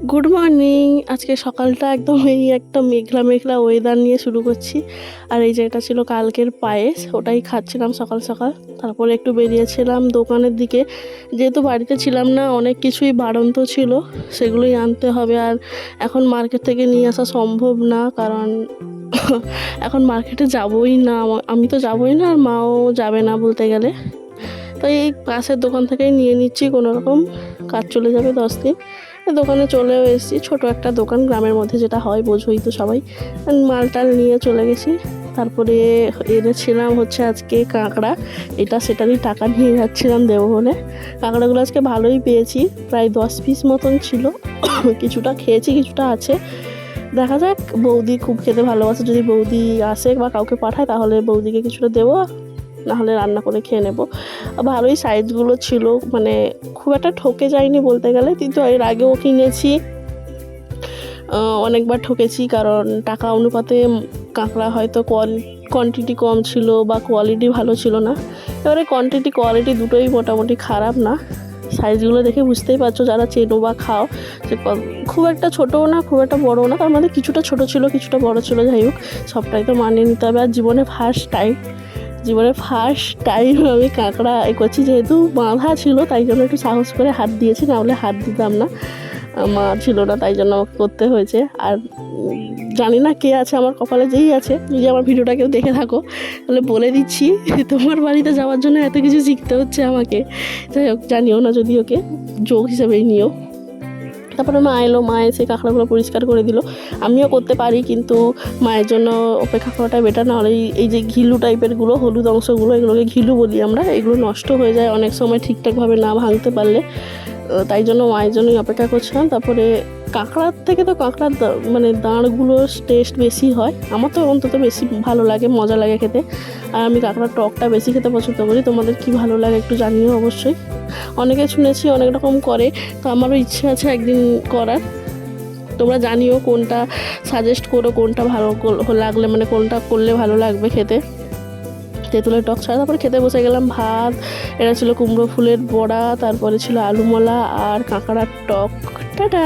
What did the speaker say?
Good morning. আজকে সকালটা একদম এই একটা মেঘলা মেঘলা ওয়েদার নিয়ে শুরু করছি। আর এই যে এটা ছিল কালকের পায়েস, ওটাই খাচ্ছিলাম সকাল সকাল। তারপরে একটু বেরিয়েছিলাম দোকানের দিকে, যেহেতু বাড়িতে ছিলাম না, অনেক কিছুই বাড়ন্ত ছিল, সেগুলোই আনতে হবে। আর এখন মার্কেট থেকে নিয়ে আসা সম্ভব না, কারণ এখন মার্কেটে যাবই না, আমি তো যাবই না, আর মাও যাবে না বলতে গেলে। তাই এই পাশের দোকান থেকেই নিয়ে নিচ্ছি, কোনো রকম কাজ চলে যাবে 10 দিন। দোকানে চলেও এসেছি, ছোটো একটা দোকান গ্রামের মধ্যে যেটা হয়, বোঝোই তো সবাই। মালটাল নিয়ে চলে গেছি। তারপরে এনেছিলাম হচ্ছে আজকে কাঁকড়া, এটা সেটারই টাকা নিয়ে যাচ্ছিলাম দেবো বলে। কাঁকড়াগুলো আজকে ভালোই পেয়েছি, প্রায় 10 পিস মতন ছিল। কিছুটা খেয়েছি, কিছুটা আছে, দেখা যাক। বৌদি খুব খেতে ভালোবাসে, যদি বৌদি আসে বা কাউকে পাঠায় তাহলে বৌদিকে কিছুটা দেবো, নাহলে রান্না করে খেয়ে নেবো। ভালোই সাইজগুলো ছিল, মানে খুব একটা ঠকে যায়নি বলতে গেলে। কিন্তু এর আগেও কিনেছি, অনেকবার ঠকেছি, কারণ টাকা অনুপাতে কাঁকড়া হয়তো কোয়ান্টিটি কম ছিল বা কোয়ালিটি ভালো ছিল না। এবারে কোয়ালিটি দুটোই মোটামুটি খারাপ না। সাইজগুলো দেখে বুঝতেই পারছো যারা চেনো বা খাও, যে খুব একটা ছোটও না, খুব একটা বড়ও না, তার মধ্যে কিছুটা ছোট ছিল, কিছুটা বড় ছিল। যাই হোক, সবটাই তো মানিয়ে নিতে হবে। আর জীবনে ফার্স্ট টাইম আমি কাঁকড়া করছি, যেহেতু বাঁধা ছিল তাই জন্য একটু সাহস করে হাত দিয়েছি, না হলে হাত দিতাম না। মা ছিল না, তাই জন্য আমাকে করতে হয়েছে। আর জানি না কে আছে আমার কপালে, যেই আছে, যদি আমার ভিডিওটা কেউ দেখে থাকো তাহলে বলে দিচ্ছি, তোমার বাড়িতে যাওয়ার জন্য এত কিছু শিখতে হচ্ছে আমাকে। যাই হোক, জানিও না, যদি ওকে যোগ হিসেবেই নিও। তারপরে মা এলো, মা এসে কাঁকড়াগুলো পরিষ্কার করে দিল। আমিও করতে পারি, কিন্তু মায়ের জন্য অপেক্ষা করাটা বেটার। না হলে এই যে ঘিলু টাইপেরগুলো, হলুদ অংশগুলো, এগুলোকে ঘিলু বলি আমরা, এগুলো নষ্ট হয়ে যায় অনেক সময় ঠিকঠাকভাবে না ভাঙতে পারলে। তাই জন্য মায়ের জন্যই অপেক্ষা করছিলাম। তারপরে কাঁকড়ার থেকে তো কাঁকড়ার মানে দাঁড়গুলোর টেস্ট বেশি হয়, আমার তো অন্তত বেশি ভালো লাগে, মজা লাগে খেতে। আর আমি কাঁকড়ার টকটা বেশি খেতে পছন্দ করি। তোমাদের কি ভালো লাগে একটু জানিও অবশ্যই। অনেকে শুনেছি অনেক রকম করে, তো আমারও ইচ্ছে আছে একদিন করার। তোমরা জানিও কোনটা সাজেস্ট করো, কোনটা ভালো লাগলে, মানে কোনটা করলে ভালো লাগবে খেতে। তেঁতুলের টক ছাড়া তারপরে খেতে বসে গেলাম। ভাত, এটা ছিল কুমড়ো ফুলের বড়া, তারপরে ছিল আলুমলা আর কাঁকড়ার টক। টাটা।